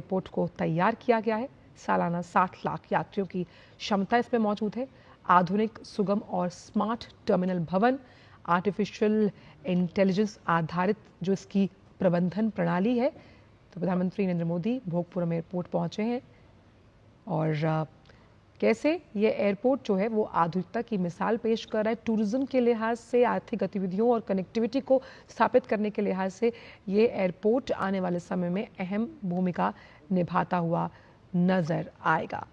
Airport को तैयार किया गया है। सालाना 60 लाख यात्रियों की क्षमता इसमें मौजूद है। आधुनिक, सुगम और स्मार्ट टर्मिनल भवन, आर्टिफिशियल इंटेलिजेंस आधारित जो इसकी प्रबंधन प्रणाली है। तो प्रधानमंत्री नरेंद्र मोदी भोगपुरम एयरपोर्ट पहुंचे हैं और कैसे ये एयरपोर्ट जो है वो आधुनिकता की मिसाल पेश कर रहा है। टूरिज्म के लिहाज से, आर्थिक गतिविधियों और कनेक्टिविटी को स्थापित करने के लिहाज से ये एयरपोर्ट आने वाले समय में अहम भूमिका निभाता हुआ नजर आएगा।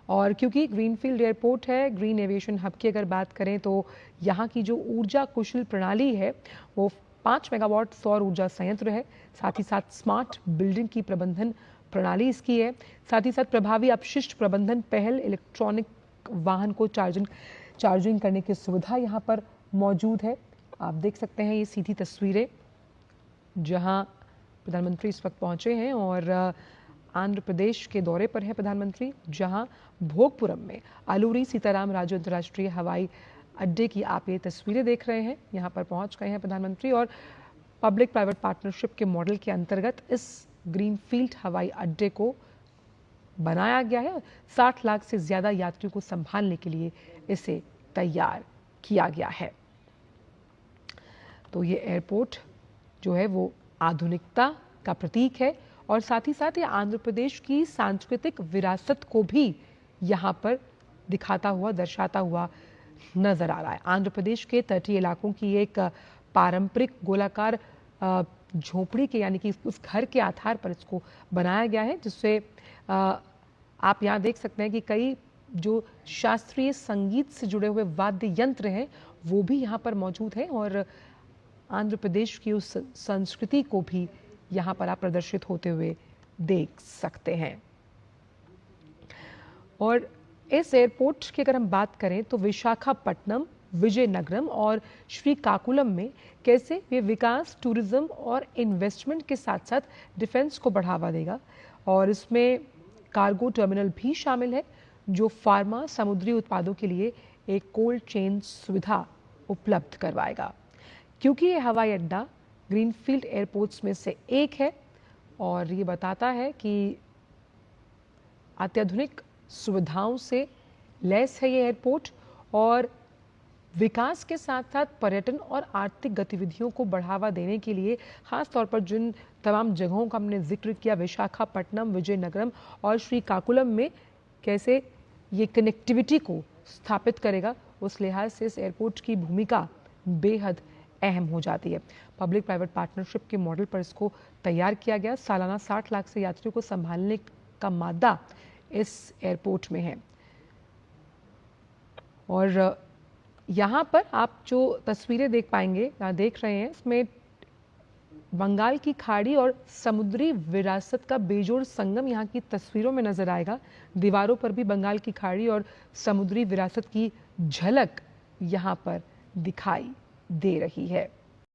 और क्योंकि ग्रीनफील्ड एयरपोर्ट है, ग्रीन एविएशन हब की अगर बात करें तो यहाँ की जो ऊर्जा कुशल प्रणाली है वो 5 मेगावाट सौर ऊर्जा संयंत्र है। साथ ही साथ स्मार्ट बिल्डिंग की प्रबंधन प्रणाली इसकी है। साथ ही साथ प्रभावी अपशिष्ट प्रबंधन पहल, इलेक्ट्रॉनिक वाहन को चार्जिंग करने की सुविधा यहाँ पर मौजूद है। आप देख सकते हैं ये सीधी तस्वीरें जहाँ प्रधानमंत्री इस वक्त पहुंचे हैं और आंध्र प्रदेश के दौरे पर है प्रधानमंत्री, जहां भोगपुरम में अलूरी सीताराम राजू अंतर्राष्ट्रीय हवाई अड्डे की आप ये तस्वीरें देख रहे हैं। यहां पर पहुंच गए हैं प्रधानमंत्री और पब्लिक प्राइवेट पार्टनरशिप के मॉडल के अंतर्गत इस ग्रीनफील्ड हवाई अड्डे को बनाया गया है। 60 लाख से ज्यादा यात्रियों को संभालने के लिए इसे तैयार किया गया है। तो ये एयरपोर्ट जो है वो आधुनिकता का प्रतीक है और साथ ही साथ ये आंध्र प्रदेश की सांस्कृतिक विरासत को भी यहाँ पर दिखाता हुआ, दर्शाता हुआ नजर आ रहा है। आंध्र प्रदेश के तटीय इलाकों की एक पारंपरिक गोलाकार झोपड़ी के यानी कि उस घर के आधार पर इसको बनाया गया है, जिससे आप यहाँ देख सकते हैं कि कई जो शास्त्रीय संगीत से जुड़े हुए वाद्य यंत्र हैं वो भी यहाँ पर मौजूद हैं और आंध्र प्रदेश की उस संस्कृति को भी यहाँ पर आप प्रदर्शित होते हुए देख सकते हैं। और इस एयरपोर्ट की अगर हम बात करें तो विशाखापट्टनम, विजयनगरम और श्रीकाकुलम में कैसे ये विकास, टूरिज्म और इन्वेस्टमेंट के साथ साथ डिफेंस को बढ़ावा देगा। और इसमें कार्गो टर्मिनल भी शामिल है जो फार्मा, समुद्री उत्पादों के लिए एक कोल्ड चेन सुविधा उपलब्ध करवाएगा। क्योंकि ये हवाई अड्डा ग्रीनफील्ड एयरपोर्ट्स में से एक है और ये बताता है कि अत्याधुनिक सुविधाओं से लैस है ये एयरपोर्ट और विकास के साथ साथ पर्यटन और आर्थिक गतिविधियों को बढ़ावा देने के लिए खास तौर पर जिन तमाम जगहों का हमने जिक्र किया, विशाखापट्टनम, विजयनगरम और श्रीकाकुलम में कैसे ये कनेक्टिविटी को स्थापित करेगा, उस लिहाज से इस एयरपोर्ट की भूमिका बेहद अहम हो जाती है। पब्लिक प्राइवेट पार्टनरशिप के मॉडल पर इसको तैयार किया गया। सालाना 60 लाख से यात्रियों को संभालने का मादा इस एयरपोर्ट में है। और यहाँ पर आप जो तस्वीरें देख पाएंगे, यहाँ देख रहे हैं, इसमें बंगाल की खाड़ी और समुद्री विरासत का बेजोड़ संगम यहाँ की तस्वीरों में नजर आएगा। दीवारों पर भी बंगाल की खाड़ी और समुद्री विरासत की झलक यहाँ पर दिखाई दे रही है।